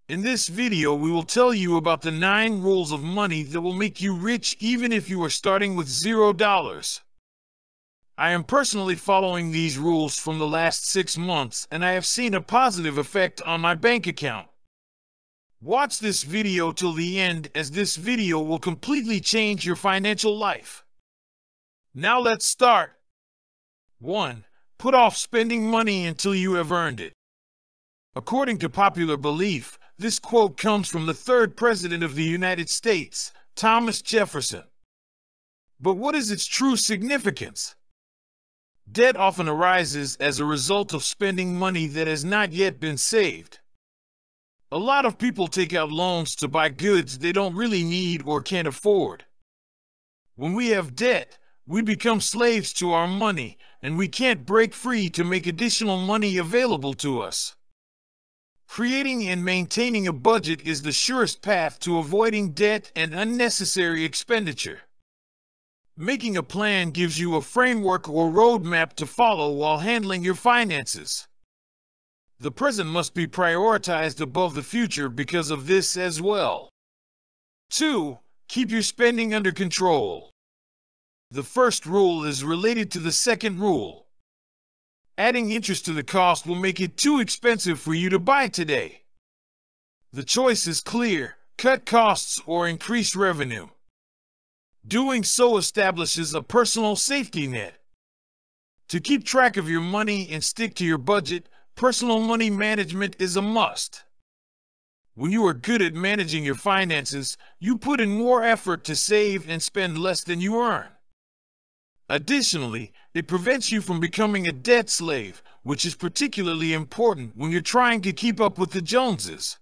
In this video, we will tell you about the 9 rules of money that will make you rich even if you are starting with $0. I am personally following these rules from the last 6 months, and I have seen a positive effect on my bank account. Watch this video till the end, as this video will completely change your financial life. Now let's start. 1. Put off spending money until you have earned it. According to popular belief, this quote comes from the 3rd President of the United States, Thomas Jefferson. But what is its true significance? Debt often arises as a result of spending money that has not yet been saved. A lot of people take out loans to buy goods they don't really need or can't afford. When we have debt, we become slaves to our money, and we can't break free to make additional money available to us. Creating and maintaining a budget is the surest path to avoiding debt and unnecessary expenditure. Making a plan gives you a framework or roadmap to follow while handling your finances. The present must be prioritized above the future because of this as well. 2. Keep your spending under control. The first rule is related to the second rule. Adding interest to the cost will make it too expensive for you to buy today. The choice is clear: cut costs or increase revenue. Doing so establishes a personal safety net. To keep track of your money and stick to your budget, personal money management is a must. When you are good at managing your finances, you put in more effort to save and spend less than you earn. Additionally, it prevents you from becoming a debt slave, which is particularly important when you're trying to keep up with the Joneses.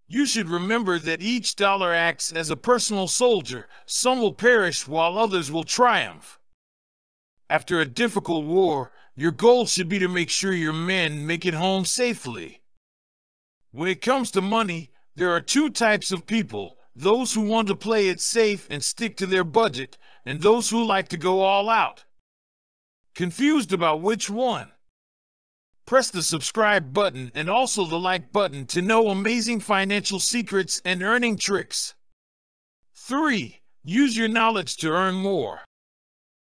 You should remember that each dollar acts as a personal soldier. Some will perish while others will triumph. After a difficult war, your goal should be to make sure your men make it home safely. When it comes to money, there are 2 types of people: those who want to play it safe and stick to their budget, and those who like to go all out. Confused about which one? Press the subscribe button and also the like button to know amazing financial secrets and earning tricks. 3. Use your knowledge to earn more.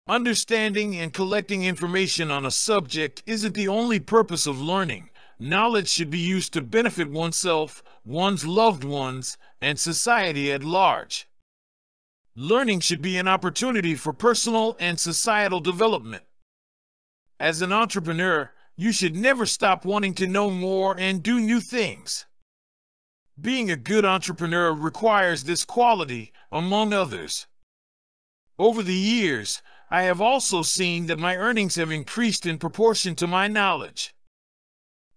Understanding and collecting information on a subject isn't the only purpose of learning. Knowledge should be used to benefit oneself, one's loved ones, and society at large. Learning should be an opportunity for personal and societal development. As an entrepreneur, you should never stop wanting to know more and do new things. Being a good entrepreneur requires this quality, among others. Over the years, I have also seen that my earnings have increased in proportion to my knowledge.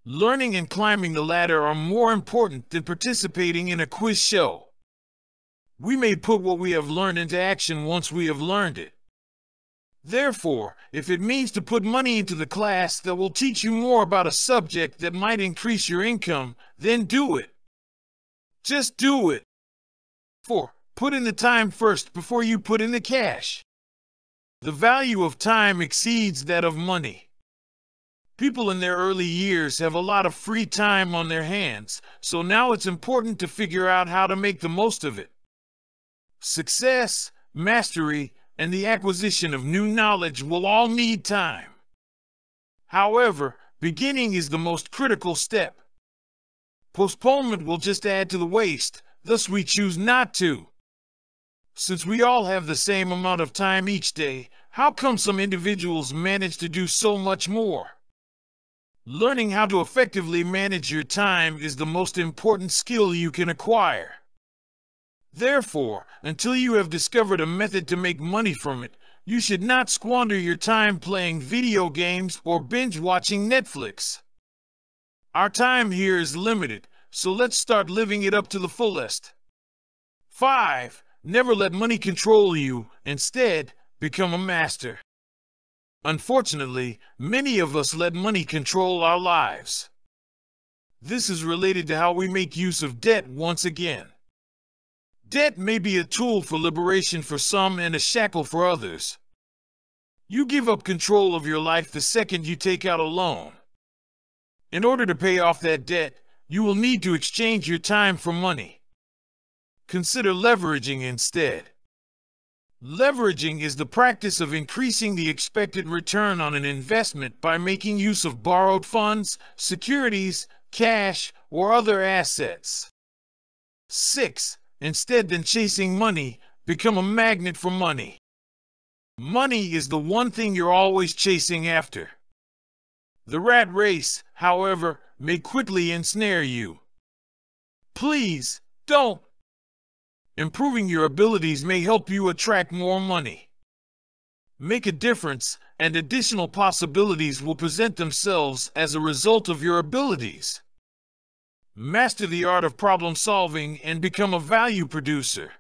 Learning and climbing the ladder are more important than participating in a quiz show. We may put what we have learned into action once we have learned it. Therefore, if it means to put money into the class that will teach you more about a subject that might increase your income, then do it. Just do it. 4. Put in the time first before you put in the cash. The value of time exceeds that of money. People in their early years have a lot of free time on their hands, so now it's important to figure out how to make the most of it. Success, mastery, and the acquisition of new knowledge will all need time. However, beginning is the most critical step. Postponement will just add to the waste, thus we choose not to. Since we all have the same amount of time each day, how come some individuals manage to do so much more? Learning how to effectively manage your time is the most important skill you can acquire. Therefore, until you have discovered a method to make money from it, you should not squander your time playing video games or binge-watching Netflix. Our time here is limited, so let's start living it up to the fullest. 5. Never let money control you. Instead, become a master. Unfortunately, many of us let money control our lives. This is related to how we make use of debt once again. Debt may be a tool for liberation for some and a shackle for others. You give up control of your life the second you take out a loan. In order to pay off that debt, You will need to exchange your time for money. Consider leveraging instead. Leveraging is the practice of increasing the expected return on an investment by making use of borrowed funds, securities, cash, or other assets. 6. Instead than chasing money, become a magnet for money. Money is the one thing you're always chasing after. The rat race, however, may quickly ensnare you. Please, don't. Improving your abilities may help you attract more money. Make a difference, and additional possibilities will present themselves as a result of your abilities. Master the art of problem solving and become a value producer.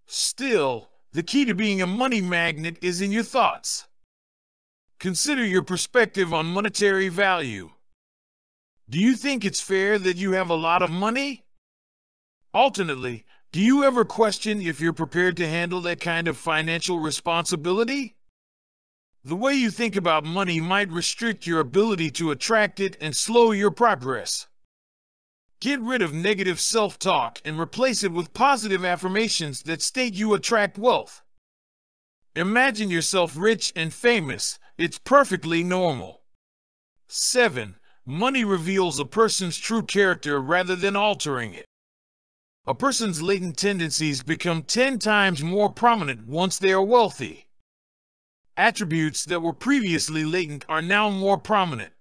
Still, the key to being a money magnet is in your thoughts. Consider your perspective on monetary value. Do you think it's fair that you have a lot of money? Alternately, do you ever question if you're prepared to handle that kind of financial responsibility? The way you think about money might restrict your ability to attract it and slow your progress. Get rid of negative self-talk and replace it with positive affirmations that state you attract wealth. Imagine yourself rich and famous. It's perfectly normal. 7. Money reveals a person's true character rather than altering it. A person's latent tendencies become 10 times more prominent once they are wealthy. Attributes that were previously latent are now more prominent.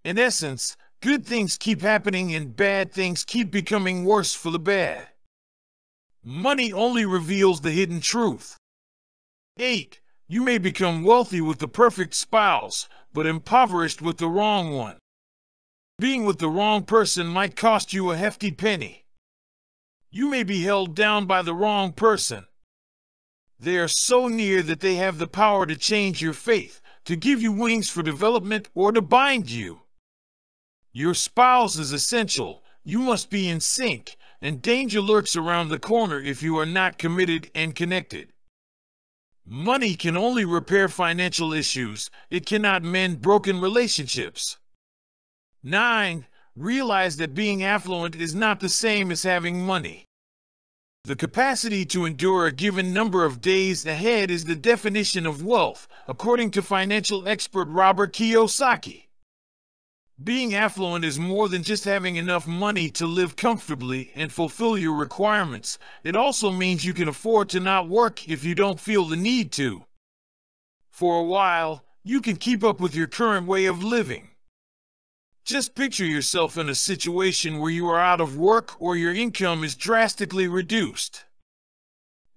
In essence, good things keep happening and bad things keep becoming worse for the bad. Money only reveals the hidden truth. 8. You may become wealthy with the perfect spouse, but impoverished with the wrong one. Being with the wrong person might cost you a hefty penny. You may be held down by the wrong person. They are so near that they have the power to change your fate, to give you wings for development, or to bind you. Your spouse is essential. You must be in sync, and danger lurks around the corner if you are not committed and connected. Money can only repair financial issues. It cannot mend broken relationships. 9. Realize that being affluent is not the same as having money. The capacity to endure a given number of days ahead is the definition of wealth, according to financial expert Robert Kiyosaki. Being affluent is more than just having enough money to live comfortably and fulfill your requirements. It also means you can afford to not work if you don't feel the need to. For a while, you can keep up with your current way of living. Just picture yourself in a situation where you are out of work or your income is drastically reduced.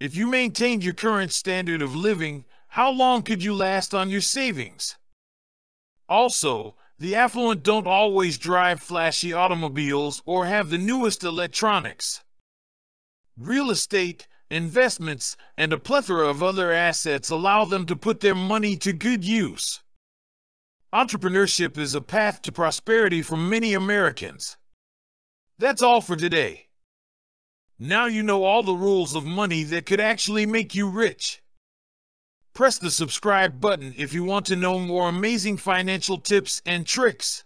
If you maintained your current standard of living, how long could you last on your savings? Also, the affluent don't always drive flashy automobiles or have the newest electronics. Real estate, investments, and a plethora of other assets allow them to put their money to good use. Entrepreneurship is a path to prosperity for many Americans. That's all for today. Now you know all the rules of money that could actually make you rich. Press the subscribe button if you want to know more amazing financial tips and tricks.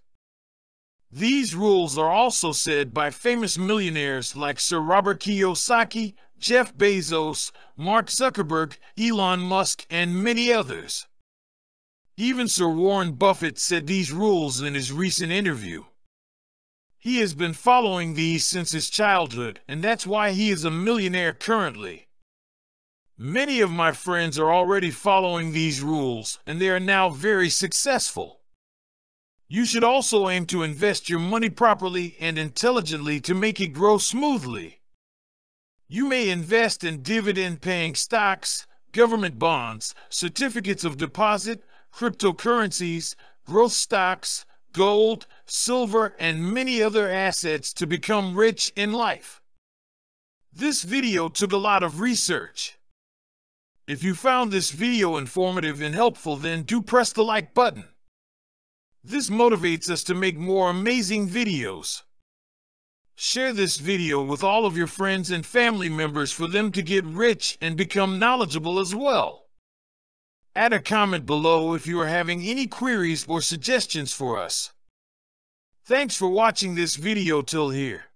These rules are also said by famous millionaires like Sir Robert Kiyosaki, Jeff Bezos, Mark Zuckerberg, Elon Musk, and many others. Even Sir Warren Buffett said these rules in his recent interview. He has been following these since his childhood, and that's why he is a millionaire currently. Many of my friends are already following these rules, and they are now very successful. You should also aim to invest your money properly and intelligently to make it grow smoothly. You may invest in dividend-paying stocks, government bonds, certificates of deposit, cryptocurrencies, growth stocks, gold, silver, and many other assets to become rich in life. This video took a lot of research. If you found this video informative and helpful, then do press the like button. This motivates us to make more amazing videos. Share this video with all of your friends and family members for them to get rich and become knowledgeable as well. Add a comment below if you are having any queries or suggestions for us. Thanks for watching this video till here.